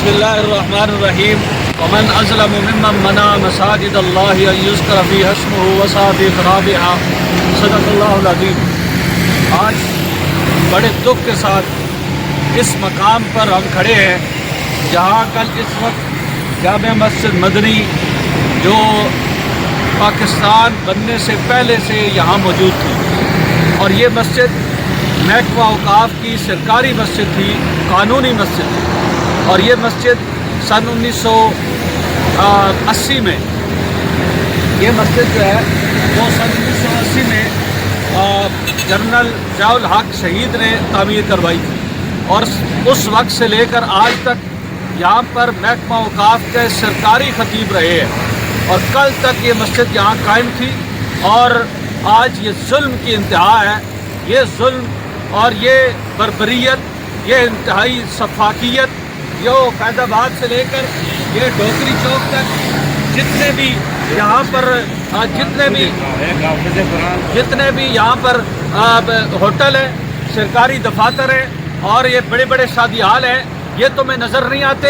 بسم اللہ الرحمن الرحیم ومن اظلم ممن منع مساجد اللہ ان یذکر فیہا اسمہ وسعی فی خرابہا صدق اللہ العظیم۔ آج بڑے دکھ کے ساتھ اس مقام پر ہم کھڑے ہیں جہاں کل اس وقت جامع مسجد مدنی جو پاکستان بننے سے پہلے سے یہاں موجود تھی، اور یہ مسجد محکمہ اوقاف کی سرکاری مسجد تھی، قانونی مسجد تھی، اور یہ مسجد سن 1980 میں یہ مسجد جو ہے وہ سن 1980 میں جنرل ضیاء الحق شہید نے تعمیر کروائی تھی، اور اس وقت سے لے کر آج تک یہاں پر محکمہ اوقاف کے سرکاری خطیب رہے ہیں، اور کل تک یہ مسجد یہاں قائم تھی۔ اور آج یہ ظلم کی انتہا ہے، یہ ظلم اور یہ بربریت، یہ انتہائی سفاکیت، یہ فیض آباد سے لے کر یہ ڈوگری چوک تک جتنے بھی یہاں پر جتنے بھی یہاں پر ہوٹل ہیں، سرکاری دفاتر ہیں، اور یہ بڑے بڑے شادی حال ہیں، یہ تمہیں نظر نہیں آتے۔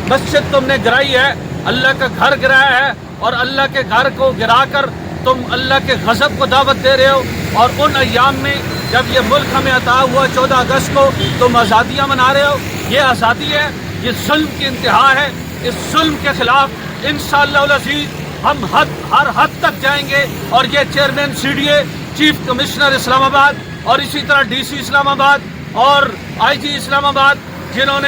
مسجد تم نے گرائی ہے، اللہ کا گھر گرایا ہے، اور اللہ کے گھر کو گرا کر تم اللہ کے غضب کو دعوت دے رہے ہو۔ اور ان ایام میں جب یہ ملک ہمیں عطا ہوا 14 اگست کو، تم آزادیاں منا رہے ہو۔ یہ آزادی ہے، یہ ظلم کی انتہا ہے۔ اس ظلم کے خلاف انشاءاللہ العزیز ہم ہر حد تک جائیں گے، اور یہ چیئرمین CDA، چیف کمشنر اسلام آباد، اور اسی طرح DC اسلام آباد اور IG اسلام آباد، جنہوں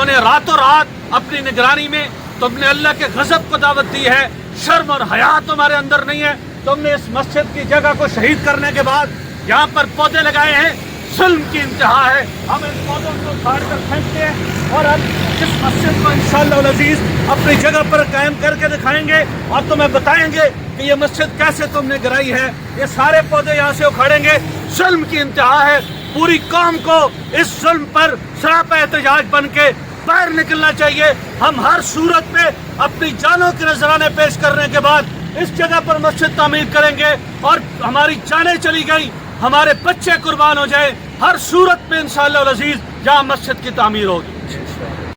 نے راتوں رات اپنی نگرانی میں تم نے اللہ کے غضب کو دعوت دی ہے، شرم اور حیا تمہارے اندر نہیں ہے۔ تم نے اس مسجد کی جگہ کو شہید کرنے کے بعد یہاں پر پودے لگائے ہیں، ظلم کی انتہا ہے۔ ہم ان پودوں کو کاٹ کر پھینکتے ہیں، اور ہم اس مسجد کو انشاءاللہ العزیز اپنی جگہ پر قائم کر کے دکھائیں گے، اور تمہیں بتائیں گے کہ یہ مسجد کیسے تم نے گرائی ہے۔ یہ سارے پودے یہاں سے اکھاڑیں گے، ظلم کی انتہا ہے۔ پوری قوم کو اس ظلم پر سراپا احتجاج بن کے باہر نکلنا چاہیے۔ ہم ہر صورت میں اپنی جانوں کے نذرانے پیش کرنے کے بعد اس جگہ پر مسجد تعمیر کریں گے، اور ہماری جانیں چلی گئی، ہمارے بچے قربان ہو جائیں، ہر صورت میں انشاءاللہ العزیز جہاں مسجد کی تعمیر ہوگی۔